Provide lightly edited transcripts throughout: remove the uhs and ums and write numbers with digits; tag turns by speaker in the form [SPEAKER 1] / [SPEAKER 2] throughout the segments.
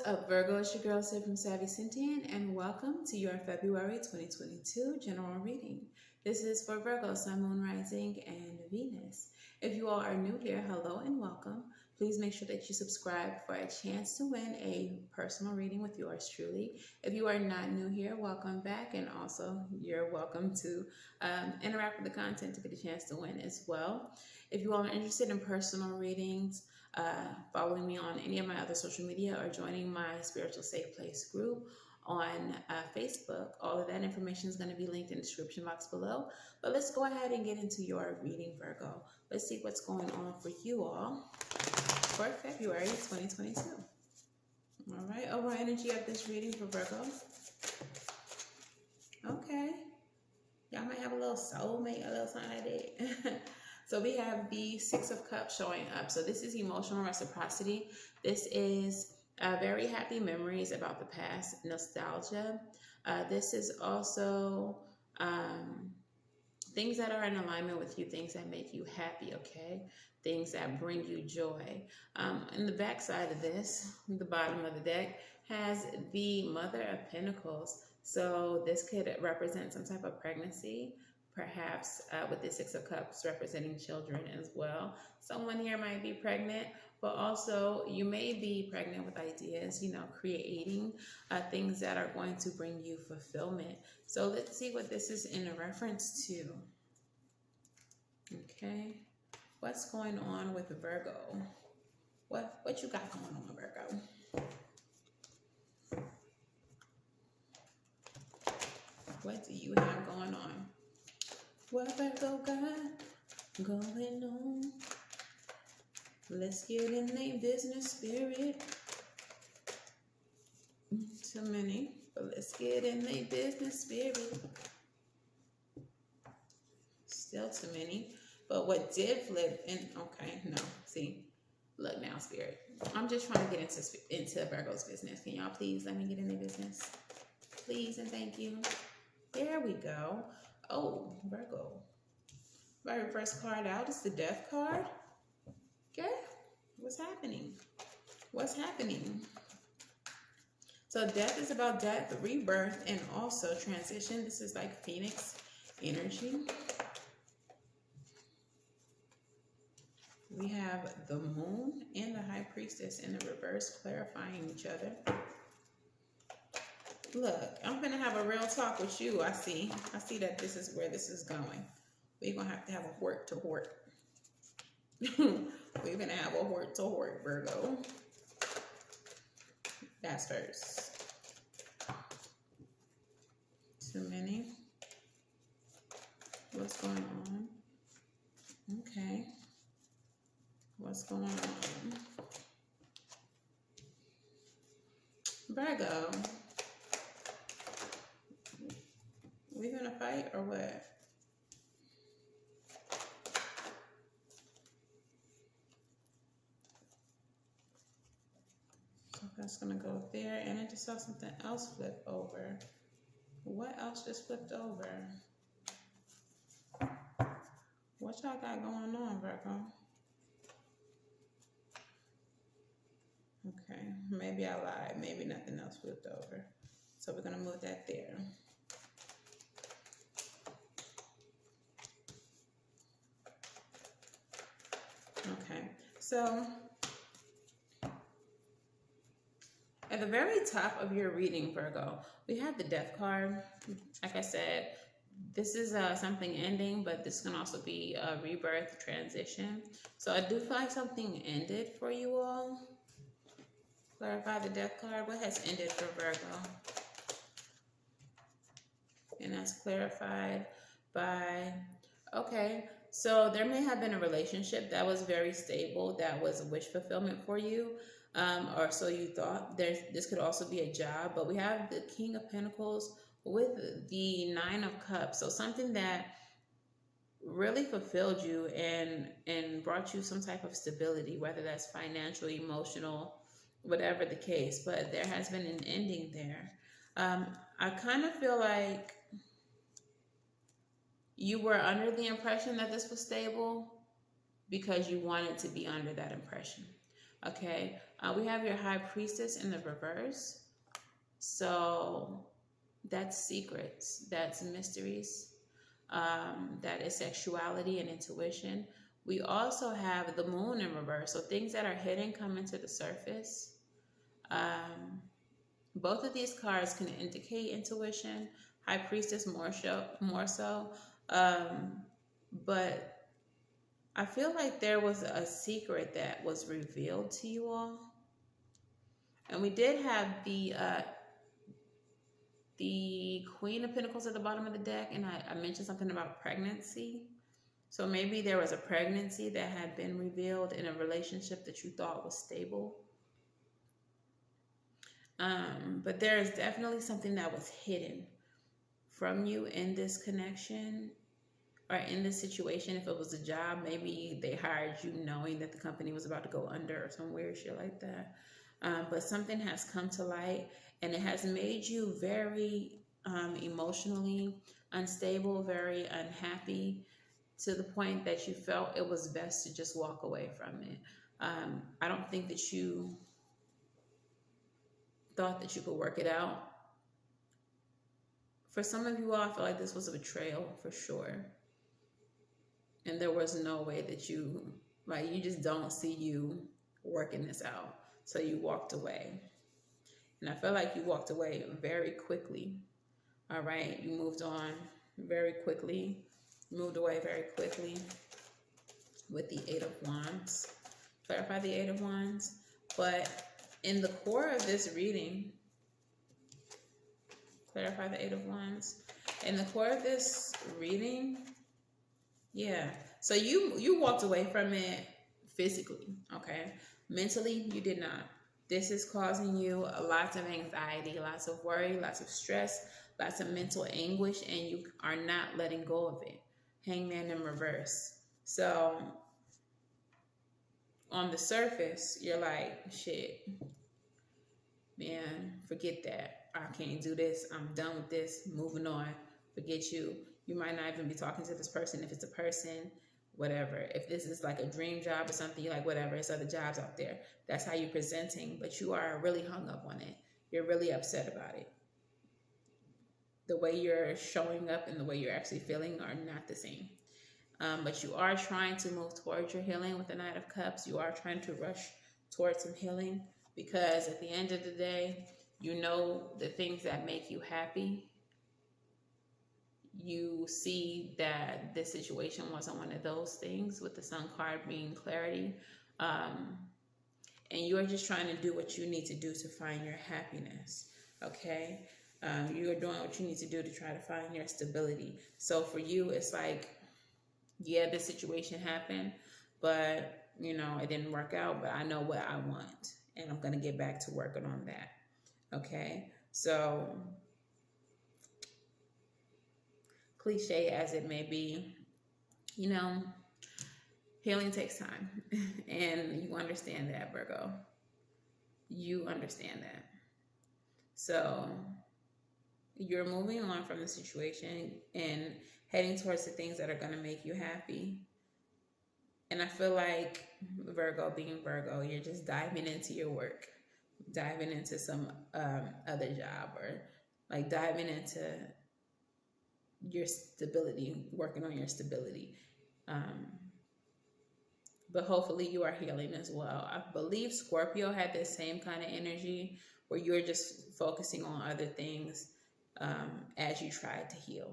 [SPEAKER 1] up, Virgo? It's your girl, Savy from Savy, Sentient, and welcome to your February 2022 general reading. This is for Virgo, Sun, Moon, Rising, and Venus. If you all are new here, hello and welcome. Please make sure that you subscribe for a chance to win a personal reading with yours truly. If you are not new here, welcome back, and also you're welcome to interact with the content to get a chance to win as well. If you all are interested in personal readings, following me on any of my other social media or joining my Spiritual Safe Place group on Facebook. All of that information is going to be linked in the description box below. But let's go ahead and get into your reading, Virgo. Let's see what's going on for you all for February 2022. All right, overall energy of this reading for Virgo. Okay. Y'all might have a little soulmate, a little something like that. So we have the Six of Cups showing up. So this is emotional reciprocity. This is very happy memories about the past, nostalgia. This is also things that are in alignment with you, things that make you happy, okay? Things that bring you joy. And the back side of this, the bottom of the deck, has the Mother of Pentacles. So this could represent some type of pregnancy, perhaps with the Six of Cups representing children as well. Someone here might be pregnant, but also you may be pregnant with ideas, creating things that are going to bring you fulfillment. So let's see what this is in reference to. Okay, what's going on with Virgo? What you got going on, Virgo? What do you have going on? What Virgo got going on? Let's get in the business spirit. Too many, but let's get in the business spirit. Still too many. But what did flip, and okay, no, see, look now, Spirit. I'm just trying to get into Virgo's business. Can y'all please let me get in the business? Please and thank you. There we go. Oh, Virgo. Very first card out is the Death card. Okay, what's happening? What's happening? So death is about death, rebirth, and also transition. This is like Phoenix energy. We have the Moon and the High Priestess in the reverse, clarifying each other. Look, I'm going to have a real talk with you, I see that this is where this is going. We're going to have a heart-to-heart. We're going to have a heart-to-heart, Virgo. That's first. Too many. What's going on? Okay. What's going on? Virgo. We gonna fight or what? So that's gonna go there, and I just saw something else flip over. What else just flipped over? What y'all got going on, Virgo? Okay, maybe I lied. Maybe nothing else flipped over. So we're gonna move that there. Okay, so at the very top of your reading, Virgo, we have the Death card. Like I said, this is something ending, but this can also be a rebirth, transition. So I do feel like something ended for you all. Clarify the Death card. What has ended for Virgo? And that's clarified by, okay, so there may have been a relationship that was very stable, that was a wish fulfillment for you, or so you thought. This could also be a job, but we have the King of Pentacles with the Nine of Cups. So something that really fulfilled you and brought you some type of stability, whether that's financial, emotional, whatever the case, but there has been an ending there. I kind of feel like you were under the impression that this was stable because you wanted to be under that impression. Okay, We have your High Priestess in the reverse. So that's secrets, that's mysteries, that is sexuality and intuition. We also have the Moon in reverse. So things that are hidden coming to the surface. Both of these cards can indicate intuition. High Priestess more so. But I feel like there was a secret that was revealed to you all. And we did have the Queen of Pentacles at the bottom of the deck, and I mentioned something about pregnancy. So maybe there was a pregnancy that had been revealed in a relationship that you thought was stable. But there is definitely something that was hidden from you in this connection or in this situation. If it was a job, maybe they hired you knowing that the company was about to go under or some weird shit like that. But something has come to light, and it has made you very emotionally unstable, very unhappy, to the point that you felt it was best to just walk away from it. I don't think that you thought that you could work it out. For some of you all, I feel like this was a betrayal for sure. And there was no way that you just don't see you working this out. So you walked away. And I feel like you walked away very quickly. All right. You moved on very quickly. Moved away very quickly with the Eight of Wands. Clarify the Eight of Wands. But in the core of this reading, clarify the Eight of Wands. In the core of this reading, yeah. So you walked away from it physically, okay? Mentally, you did not. This is causing you lots of anxiety, lots of worry, lots of stress, lots of mental anguish, and you are not letting go of it. Hangman in reverse. So on the surface, you're like, shit, man, forget that. I can't do this. I'm done with this. Moving on. Forget you. You might not even be talking to this person if it's a person, whatever. If this is like a dream job or something, you're like, whatever, there's other jobs out there. That's how you're presenting, but you are really hung up on it. You're really upset about it. The way you're showing up and the way you're actually feeling are not the same. But you are trying to move towards your healing with the Knight of Cups. You are trying to rush towards some healing because at the end of the day, you know the things that make you happy. You see that this situation wasn't one of those things, with the Sun card being clarity. And you are just trying to do what you need to do to find your happiness, okay? You are doing what you need to do to try to find your stability. So for you, it's like, yeah, this situation happened, but, you know, it didn't work out, but I know what I want, and I'm going to get back to working on that, okay? So cliche as it may be, you know, healing takes time. And you understand that, Virgo. You understand that. So you're moving on from the situation and heading towards the things that are going to make you happy. And I feel like, Virgo being Virgo, you're just diving into your work, diving into some other job, or like diving into your stability, working on your stability. But hopefully you are healing as well. I believe Scorpio had this same kind of energy where you're just focusing on other things as you try to heal,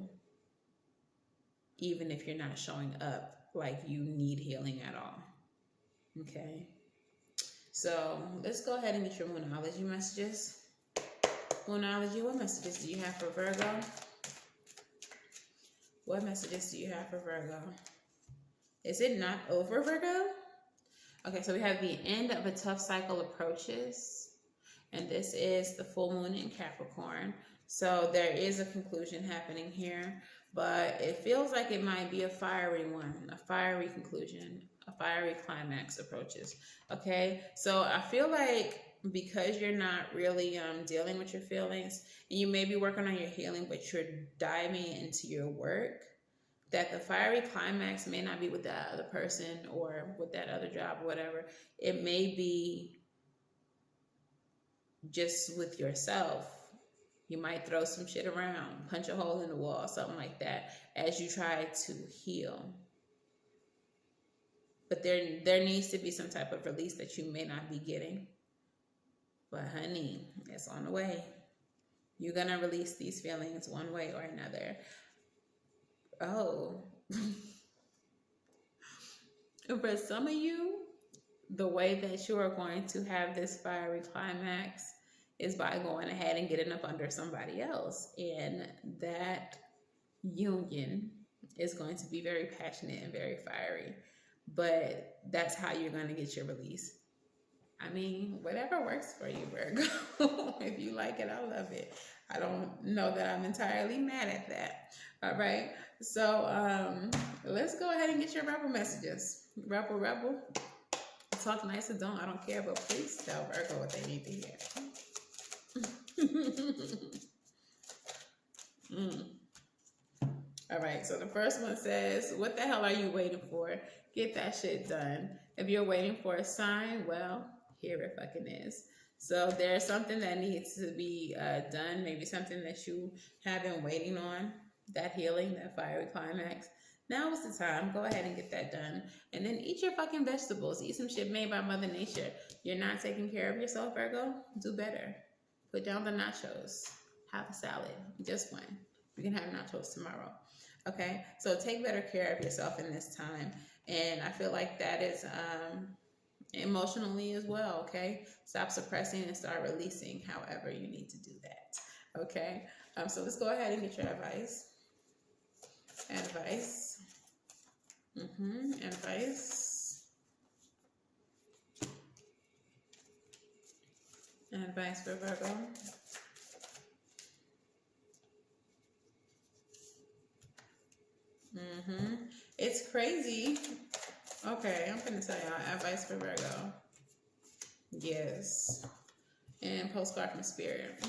[SPEAKER 1] even if you're not showing up like you need healing at all. Okay, so let's go ahead and get your Moonology messages. Moonology, what messages do you have for Virgo? What messages do you have for Virgo? Is it not over, Virgo? Okay, so we have the end of a tough cycle approaches. And this is the full moon in Capricorn. So there is a conclusion happening here. But it feels like it might be a fiery one, a fiery conclusion, a fiery climax approaches. Okay, so I feel like because you're not really dealing with your feelings, and you may be working on your healing, but you're diving into your work, that the fiery climax may not be with that other person or with that other job or whatever. It may be just with yourself. You might throw some shit around, punch a hole in the wall, something like that, as you try to heal. But there needs to be some type of release that you may not be getting. But honey, it's on the way. You're going to release these feelings one way or another. Oh. For some of you, the way that you are going to have this fiery climax is by going ahead and getting up under somebody else. And that union is going to be very passionate and very fiery. But that's how you're going to get your release. I mean, whatever works for you, Virgo. If you like it, I love it. I don't know that I'm entirely mad at that. All right. So let's go ahead and get your rebel messages. Rebel. Talk nice or don't. I don't care, but please tell Virgo what they need to hear. All right, so the first one says, what the hell are you waiting for? Get that shit done. If you're waiting for a sign, well, here it fucking is. So there's something that needs to be done, maybe something that you have been waiting on, that healing, that fiery climax. Now is the time. Go ahead and get that done. And then eat your fucking vegetables. Eat some shit made by Mother Nature. You're not taking care of yourself, Virgo? Do better. Put down the nachos. Have a salad. Just one. You can have nachos tomorrow. Okay? So take better care of yourself in this time. And I feel like that is emotionally as well, okay? Stop suppressing and start releasing however you need to do that. Okay? So let's go ahead and get your advice. Advice. Advice for Virgo. It's crazy. Okay, I'm gonna tell y'all advice for Virgo. Yes. And postcard from Spirit.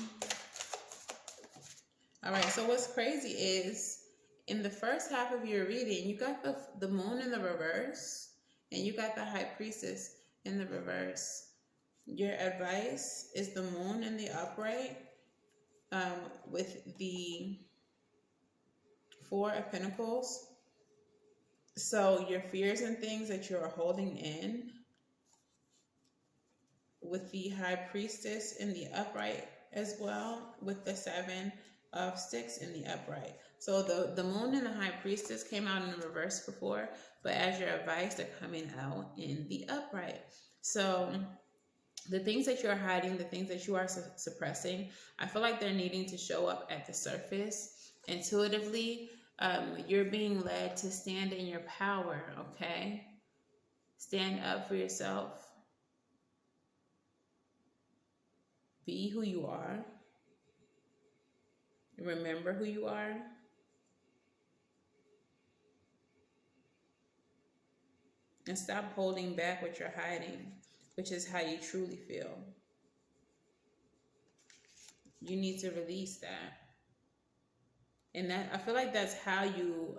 [SPEAKER 1] All right, so what's crazy is in the first half of your reading, you got the moon in the reverse and you got the high priestess in the reverse. Your advice is the moon in the upright with the Four of Pentacles. So your fears and things that you're holding in with the high priestess in the upright as well, with the Seven of Sticks in the upright. So the moon and the high priestess came out in the reverse before, but as your advice, they're coming out in the upright. So the things that you're hiding, the things that you are suppressing, I feel like they're needing to show up at the surface intuitively. You're being led to stand in your power, okay? Stand up for yourself. Be who you are. Remember who you are. And stop holding back what you're hiding, which is how you truly feel. You need to release that. And that, I feel like that's how you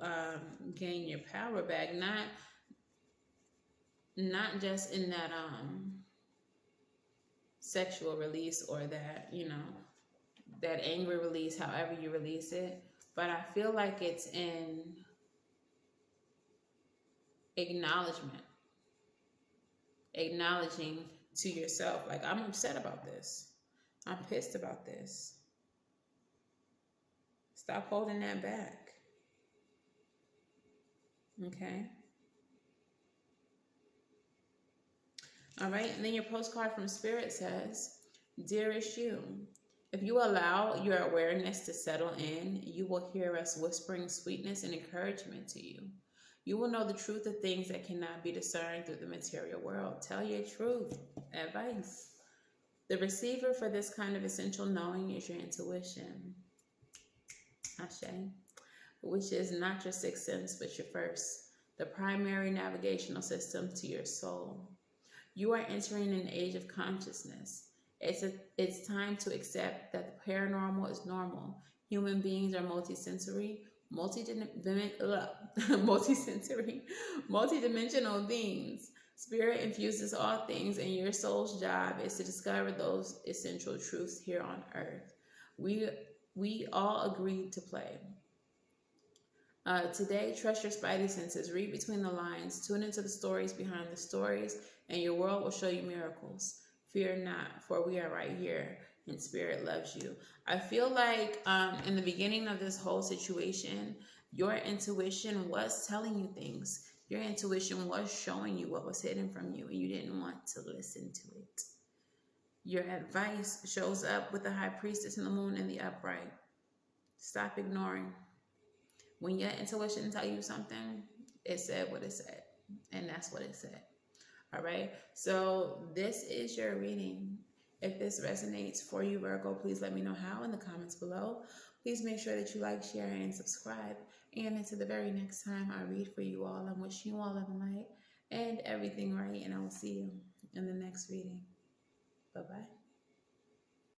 [SPEAKER 1] gain your power back. Not just in that sexual release or that, that angry release, however you release it. But I feel like it's in acknowledgement. Acknowledging to yourself, like, I'm upset about this. I'm pissed about this. Stop holding that back. Okay? All right, and then your postcard from Spirit says, Dearest you, if you allow your awareness to settle in, you will hear us whispering sweetness and encouragement to you. You will know the truth of things that cannot be discerned through the material world. Tell your truth. Advice. The receiver for this kind of essential knowing is your intuition. Ashe. Which is not your sixth sense, but your first. The primary navigational system to your soul. You are entering an age of consciousness. It's time to accept that the paranormal is normal. Human beings are multisensory, multidimensional beings. Spirit infuses all things, and your soul's job is to discover those essential truths here on earth. We all agreed to play. Today, trust your spidey senses, read between the lines, tune into the stories behind the stories, and your world will show you miracles. Fear not, for we are right here, and Spirit loves you. I feel like in the beginning of this whole situation, your intuition was telling you things. Your intuition was showing you what was hidden from you, and you didn't want to listen to it. Your advice shows up with the High Priestess and the Moon in the upright. Stop ignoring. When your intuition tell you something, it said what it said, and that's what it said. All right, so this is your reading. If this resonates for you, Virgo, please let me know how in the comments below. Please make sure that you like, share, and subscribe. And until the very next time I read for you all, I'm wishing you all love and light and everything right, and I will see you in the next reading. Bye-bye.